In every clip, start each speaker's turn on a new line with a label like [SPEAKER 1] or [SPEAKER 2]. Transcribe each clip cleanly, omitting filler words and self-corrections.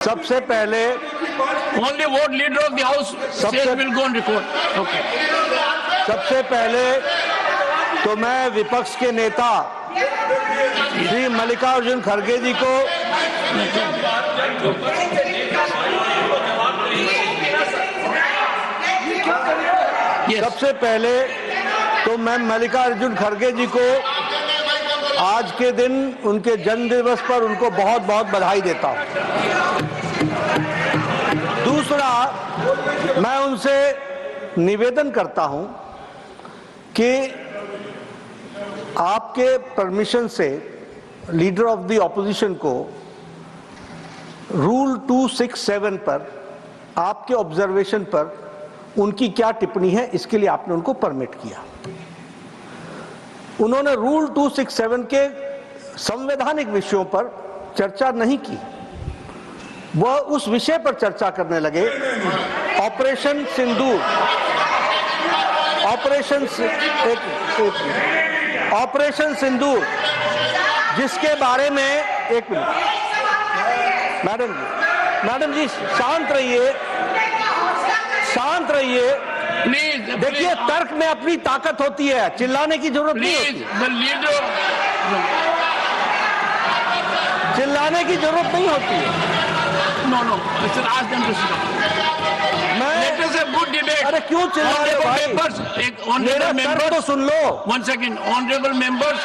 [SPEAKER 1] सबसे पहले
[SPEAKER 2] Only what leader of the house says will go on record. Okay.
[SPEAKER 1] सबसे पहले तो मैं विपक्ष के नेता श्री मल्लिकार्जुन खड़गे जी को सबसे पहले तो मैं मल्लिकार्जुन खड़गे जी को आज के दिन उनके जन्म दिवस पर उनको बहुत बहुत बधाई देता हूं। दूसरा, मैं उनसे निवेदन करता हूं कि आपके परमिशन से लीडर ऑफ द ऑपोजिशन को रूल 267 पर आपके ऑब्जर्वेशन पर उनकी क्या टिप्पणी है, इसके लिए आपने उनको परमिट किया। उन्होंने रूल 267 के संवैधानिक विषयों पर चर्चा नहीं की, वह उस विषय पर चर्चा करने लगे ऑपरेशन सिंदूर, ऑपरेशन सिंदूर, जिसके बारे में एक मिनट मैडम जी शांत रहिए, शांत रहिए। देखिए, तर्क में अपनी ताकत होती है, चिल्लाने की जरूरत नहीं होती, चिल्लाने की जरूरत नहीं होती है।
[SPEAKER 2] No. Ask them to sit down. Let us have good debate.
[SPEAKER 1] अरे क्यों चिल्ला रहे हो भाई?
[SPEAKER 2] Honorable members,
[SPEAKER 1] तो सुन लो।
[SPEAKER 2] 1 second. Honorable members,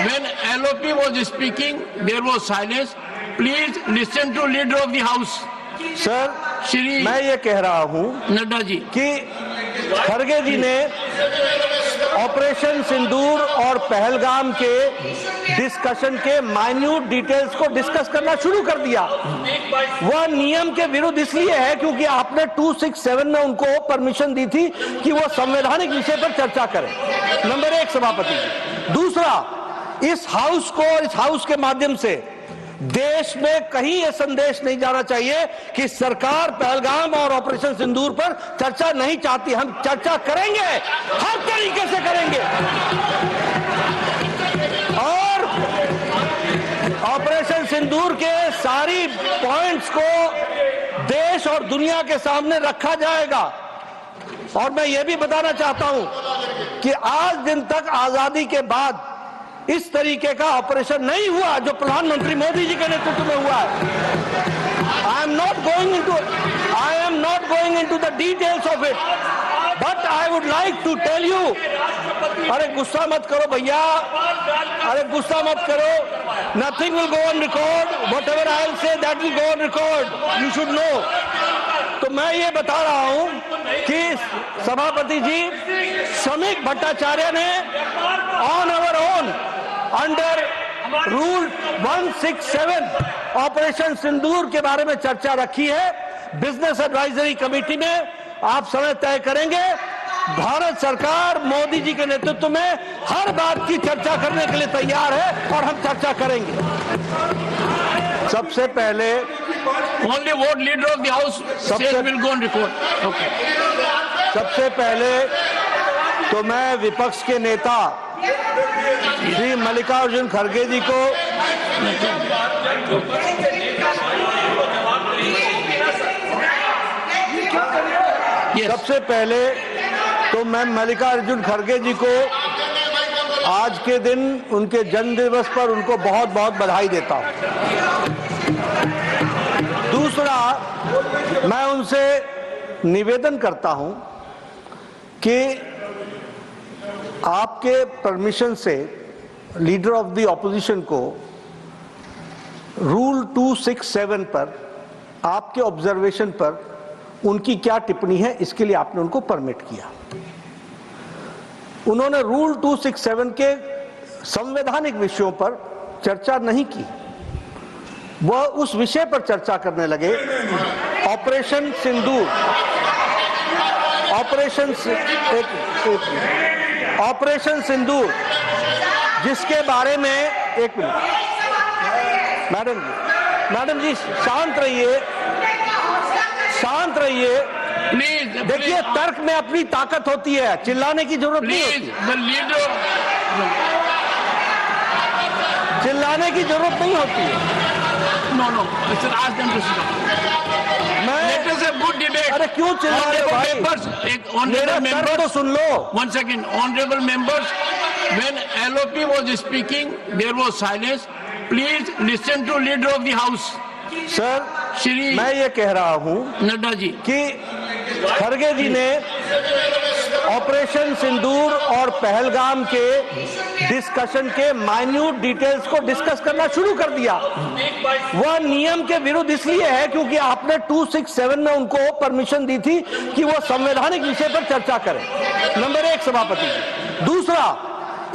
[SPEAKER 2] when LOP was speaking, there was silence. Please listen to leader of the house.
[SPEAKER 1] Sir,
[SPEAKER 2] Shri
[SPEAKER 1] मैं ये कह रहा हूँ
[SPEAKER 2] नड्डा जी
[SPEAKER 1] कि खड़गे जी ने ऑपरेशन सिंदूर और पहलगाम के डिस्कशन के माइन्यूट डिटेल्स को डिस्कस करना शुरू कर दिया। वह नियम के विरुद्ध इसलिए है क्योंकि आपने 267 में उनको परमिशन दी थी कि वो संवैधानिक विषय पर चर्चा करें। नंबर 1 सभापति जी। दूसरा, इस हाउस को, इस हाउस के माध्यम से देश में कहीं यह संदेश नहीं जाना चाहिए कि सरकार पहलगाम और ऑपरेशन सिंदूर पर चर्चा नहीं चाहती। हम चर्चा करेंगे, हर तरीके से करेंगे, और ऑपरेशन सिंदूर के सारी पॉइंट्स को देश और दुनिया के सामने रखा जाएगा। और मैं यह भी बताना चाहता हूं कि आज दिन तक आजादी के बाद इस तरीके का ऑपरेशन नहीं हुआ जो प्रधानमंत्री मोदी जी के नेतृत्व में हुआ है। I am not going into the details of it, but I would like to tell you. अरे गुस्सा मत करो भैया, अरे गुस्सा मत करो। Nothing will go on record, whatever I will say that will go on record, you should know. तो मैं ये बता रहा हूं कि सभापति जी श्रमिक भट्टाचार्य ने on our own under rule 167 operation Sindoor के बारे में चर्चा रखी है। बिजनेस एडवाइजरी कमेटी में आप समय तय करेंगे। भारत सरकार मोदी जी के नेतृत्व में हर बात की चर्चा करने के लिए तैयार है और हम चर्चा करेंगे। सबसे पहले
[SPEAKER 2] only what leader of the house says will go on record. Okay.
[SPEAKER 1] सबसे पहले तो मैं विपक्ष के नेता श्री मल्लिकार्जुन खड़गे जी को सबसे पहले तो मैं मल्लिकार्जुन खड़गे जी को आज के दिन उनके जन्म दिवस पर उनको बहुत बहुत बधाई देता हूं। दूसरा, मैं उनसे निवेदन करता हूं कि आपके परमिशन से लीडर ऑफ द ऑपोजिशन को रूल 267 पर आपके ऑब्जर्वेशन पर उनकी क्या टिप्पणी है, इसके लिए आपने उनको परमिट किया। उन्होंने रूल 267 के संवैधानिक विषयों पर चर्चा नहीं की, वह उस विषय पर चर्चा करने लगे ऑपरेशन सिंदूर, ऑपरेशन सिंदूर, जिसके बारे में एक मिनट मैडम जी शांत रहिए, शांत रहिए। देखिए, तर्क में अपनी ताकत होती है, चिल्लाने की जरूरत नहीं होती, चिल्लाने की जरूरत नहीं होती है।
[SPEAKER 2] No. Ask them to sit down.
[SPEAKER 1] अरे क्यों चिल्ला रहे हो भाई?
[SPEAKER 2] Honorable
[SPEAKER 1] मेरा तर्क तो
[SPEAKER 2] members,
[SPEAKER 1] soon low.
[SPEAKER 2] 1 second, honorable members, when LOP was speaking, there was silence. Please listen to leader of the house,
[SPEAKER 1] sir
[SPEAKER 2] Shri
[SPEAKER 1] मैं ये कह रहा हूँ
[SPEAKER 2] Nadda ji.
[SPEAKER 1] कि खड़गे जी ने ऑपरेशन सिंदूर और पहलगाम के डिस्कशन के माइन्यूट डिटेल्स को डिस्कस करना शुरू कर दिया। वह नियम के विरुद्ध इसलिए है क्योंकि आपने 267 में उनको परमिशन दी थी कि वो संवैधानिक विषय पर चर्चा करें। नंबर 1 सभापति। दूसरा,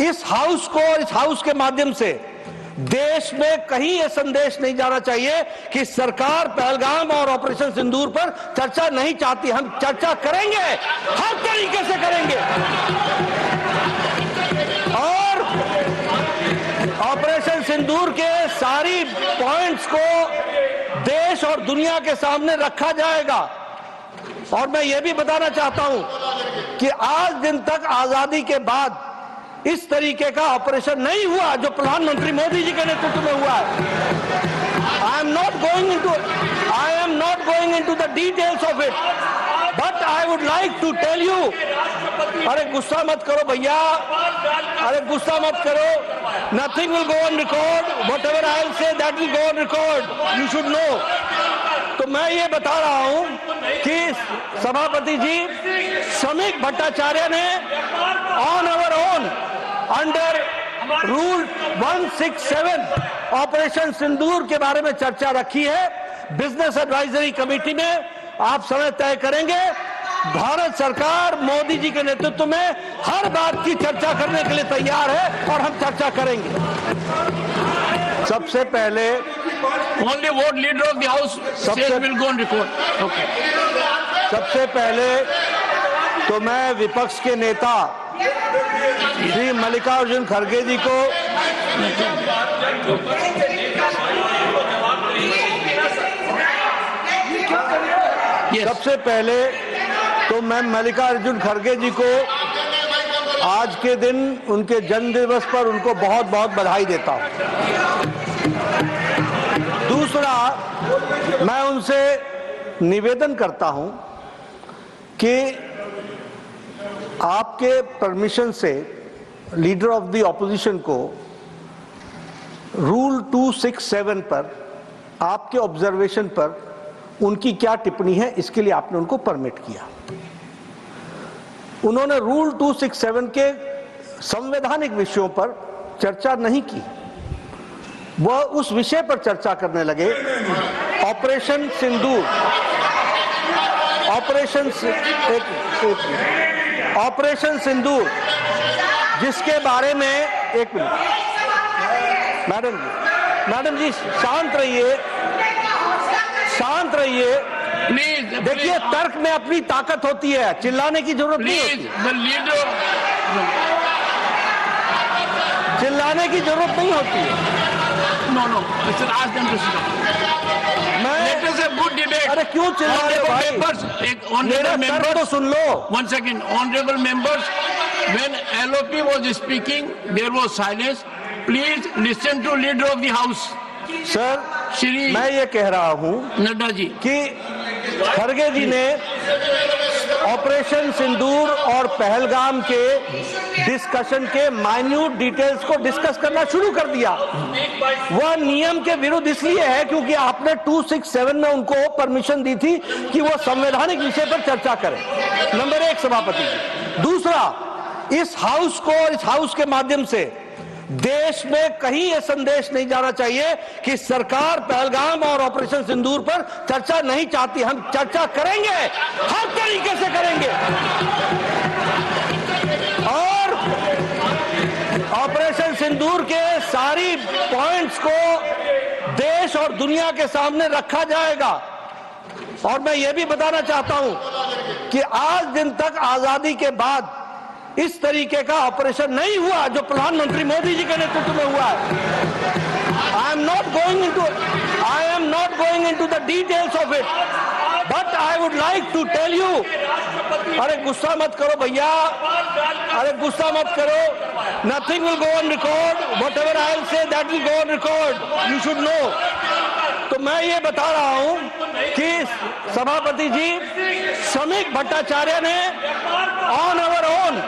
[SPEAKER 1] इस हाउस को और इस हाउस के माध्यम से देश में कहीं यह संदेश नहीं जाना चाहिए कि सरकार पहलगाम और ऑपरेशन सिंदूर पर चर्चा नहीं चाहती। हम चर्चा करेंगे, हर तरीके से करेंगे, और ऑपरेशन सिंदूर के सारी पॉइंट्स को देश और दुनिया के सामने रखा जाएगा। और मैं यह भी बताना चाहता हूं कि आज दिन तक आजादी के बाद इस तरीके का ऑपरेशन नहीं हुआ जो प्रधानमंत्री मोदी जी के नेतृत्व में हुआ है। I am not going into the details of it, but I would like to tell you. अरे गुस्सा मत करो भैया, अरे गुस्सा मत करो। Nothing will go on record, whatever I will say that will go on record, you should know. तो मैं ये बता रहा हूं कि सभापति जी श्रमिक भट्टाचार्य ने on our own under rule 167 operation Sindoor के बारे में चर्चा रखी है बिजनेस एडवाइजरी कमेटी में। आप समय तय करेंगे। भारत सरकार मोदी जी के नेतृत्व में हर बात की चर्चा करने के लिए तैयार है और हम चर्चा करेंगे। सबसे पहले
[SPEAKER 2] Only what leader of the house says will go on record. Okay.
[SPEAKER 1] सबसे पहले तो मैं विपक्ष के नेता श्री मल्लिकार्जुन खड़गे जी को सबसे पहले तो मैं मल्लिकार्जुन खड़गे जी को आज के दिन उनके जन्म दिवस पर उनको बहुत बहुत बधाई देता हूं। दूसरा, मैं उनसे निवेदन करता हूं कि आपके परमिशन से लीडर ऑफ द ऑपोजिशन को रूल 267 पर आपके ऑब्जर्वेशन पर उनकी क्या टिप्पणी है, इसके लिए आपने उनको परमिट किया। उन्होंने रूल 267 के संवैधानिक विषयों पर चर्चा नहीं की, वह उस विषय पर चर्चा करने लगे ऑपरेशन सिंदूर, ऑपरेशन सिंदूर जिसके बारे में एक मिनट मैडम जी शांत रहिए, शांत रहिए
[SPEAKER 2] प्लीज।
[SPEAKER 1] देखिए तर्क में अपनी ताकत होती है, चिल्लाने की जरूरत नहीं होती, चिल्लाने की जरूरत नहीं होती है।
[SPEAKER 2] No, ask them to stop. Let us have good debate.
[SPEAKER 1] अरे क्यों चिल्ला रहे हो भाई? मेरा तर्क तो सुन लो।
[SPEAKER 2] 1 second, honorable members, when LOP was speaking, there was silence. Please listen to leader of the house.
[SPEAKER 1] Sir
[SPEAKER 2] Shri
[SPEAKER 1] मैं ये कह रहा हूँ
[SPEAKER 2] Nadda ji
[SPEAKER 1] कि खड़गे जी ने ऑपरेशन सिंदूर और पहलगाम के डिस्कशन के माइन्यूट डिटेल्स को डिस्कस करना शुरू कर दिया। वह नियम के विरुद्ध इसलिए है क्योंकि आपने 267 में उनको परमिशन दी थी कि वो संवैधानिक विषय पर चर्चा करें। नंबर 1 सभापति। दूसरा, इस हाउस को और इस हाउस के माध्यम से देश में कहीं यह संदेश नहीं जाना चाहिए कि सरकार पहलगाम और ऑपरेशन सिंदूर पर चर्चा नहीं चाहती। हम चर्चा करेंगे, हर तरीके से करेंगे, और ऑपरेशन सिंदूर के सारी पॉइंट्स को देश और दुनिया के सामने रखा जाएगा। और मैं यह भी बताना चाहता हूं कि आज दिन तक आजादी के बाद इस तरीके का ऑपरेशन नहीं हुआ जो प्रधानमंत्री मोदी जी के नेतृत्व में हुआ है। I am not going into the details of it, but I would like to tell you. अरे गुस्सा मत करो भैया, अरे गुस्सा मत करो। Nothing will go on record, whatever I will say that will go on record, you should know. तो मैं ये बता रहा हूं कि सभापति जी श्रमिक भट्टाचार्य ने on our own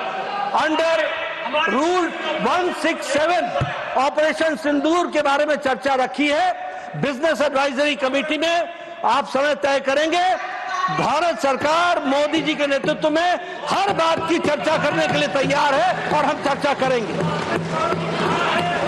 [SPEAKER 1] under rule 167 operation Sindoor के बारे में चर्चा रखी है। बिजनेस एडवाइजरी कमेटी में आप समय तय करेंगे। भारत सरकार मोदी जी के नेतृत्व में हर बात की चर्चा करने के लिए तैयार है और हम चर्चा करेंगे।